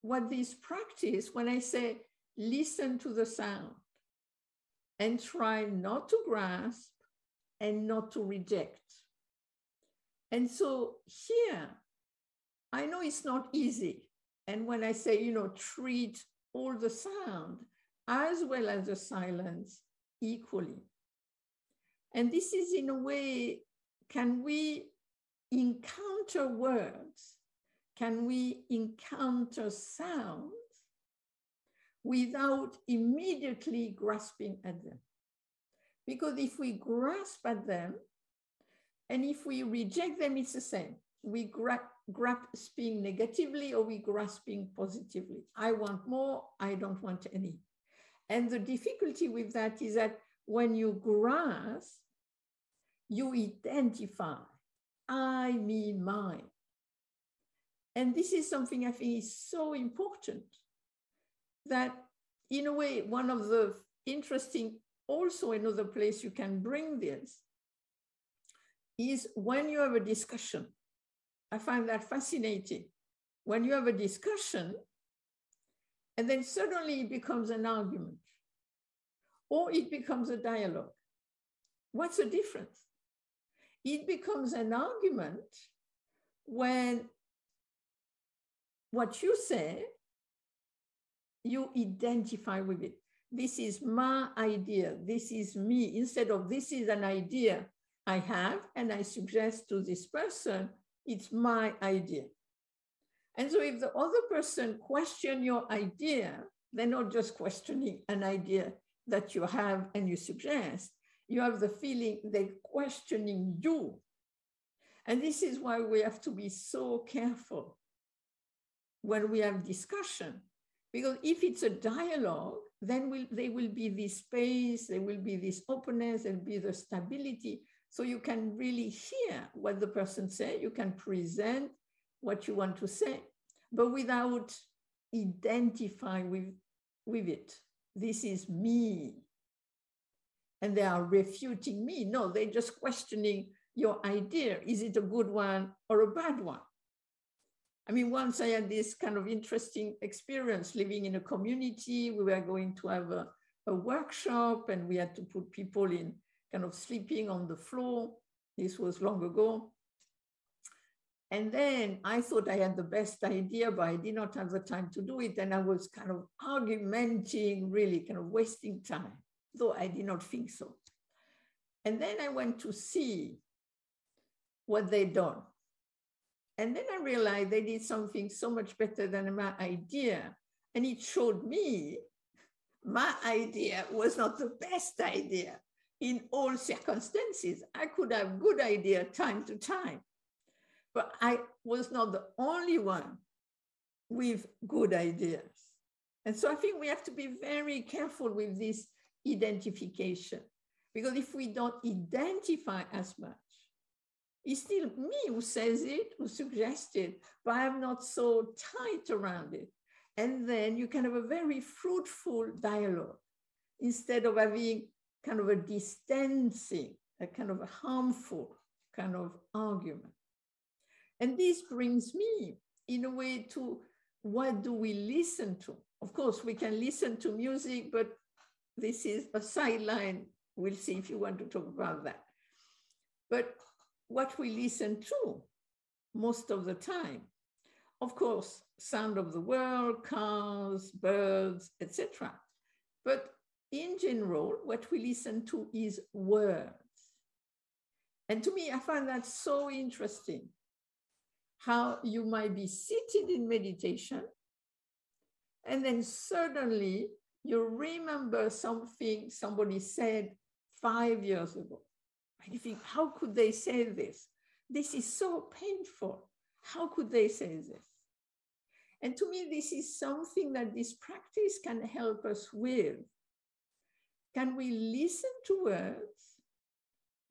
what this practice, when I say listen to the sound and try not to grasp and not to reject. And so here, I know it's not easy. And when I say, treat all the sound as well as the silence equally. And this is, in a way, can we encounter words? Can we encounter sounds without immediately grasping at them? Because if we grasp at them, and if we reject them, it's the same. We grasping negatively or we grasping positively. I want more, I don't want any. And the difficulty with that is that when you grasp, you identify, I mean mine. And this is something I think is so important that, in a way, one of the interesting, also another place you can bring this is when you have a discussion. I find that fascinating. When you have a discussion, and then suddenly it becomes an argument, or it becomes a dialogue. What's the difference? It becomes an argument when what you say, you identify with it. This is my idea. This is me. Instead of this is an idea I have and I suggest to this person, it's my idea. And so if the other person question your idea, they're not just questioning an idea that you have and you suggest. You have the feeling they're questioning you. And this is why we have to be so careful when we have discussion. Because if it's a dialogue, then there will be this space, there will be this openness, there will be the stability. So you can really hear what the person says, you can present what you want to say, but without identifying with it. This is me. And they are refuting me. No, they're just questioning your idea. Is it a good one or a bad one? I mean, once I had this kind of interesting experience living in a community. We were going to have a workshop and we had to put people in kind of sleeping on the floor. This was long ago. And then I thought I had the best idea, but I did not have the time to do it. And I was kind of argumenting, really kind of wasting time, though I did not think so. And then I went to see what they'd done. And then I realized they did something so much better than my idea. And it showed me my idea was not the best idea in all circumstances. I could have good idea time to time, but I was not the only one with good ideas. And so I think we have to be very careful with this identification, because if we don't identify as much, it's still me who says it, who suggests it, but I'm not so tight around it. And then you can have a very fruitful dialogue instead of having kind of a distancing, a kind of a harmful kind of argument. And this brings me in a way to what do we listen to? Of course, we can listen to music, but this is a sideline. We'll see if you want to talk about that. But what we listen to most of the time, of course, sound of the world, cars, birds, etc. But in general, what we listen to is words. And to me, I find that so interesting, how you might be seated in meditation, and then suddenly you remember something somebody said 5 years ago. And you think, how could they say this? This is so painful. How could they say this? And to me, this is something that this practice can help us with. Can we listen to words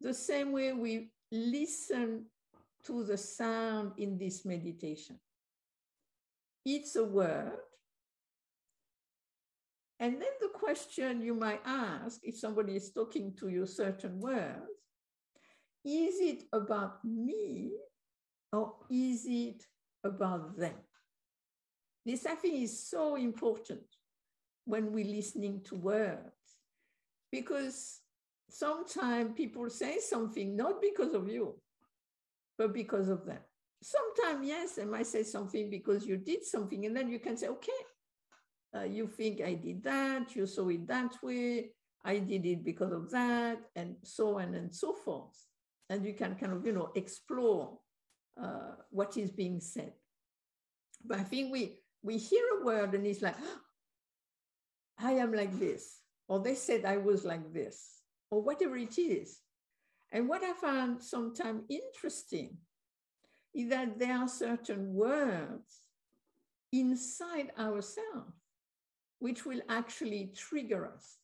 the same way we listen to the sound in this meditation? It's a word. And then the question you might ask, if somebody is talking to you certain words, is it about me or is it about them? This, I think, is so important when we're listening to words, because sometimes people say something not because of you, but because of them. Sometimes, yes, they might say something because you did something, and then you can say, okay, you think I did that, you saw it that way, I did it because of that, and so on and so forth. And you can kind of, explore what is being said. But I think we hear a word and it's like, oh, I am like this, or they said I was like this, or whatever it is. And what I found sometimes interesting is that there are certain words inside ourselves which will actually trigger us.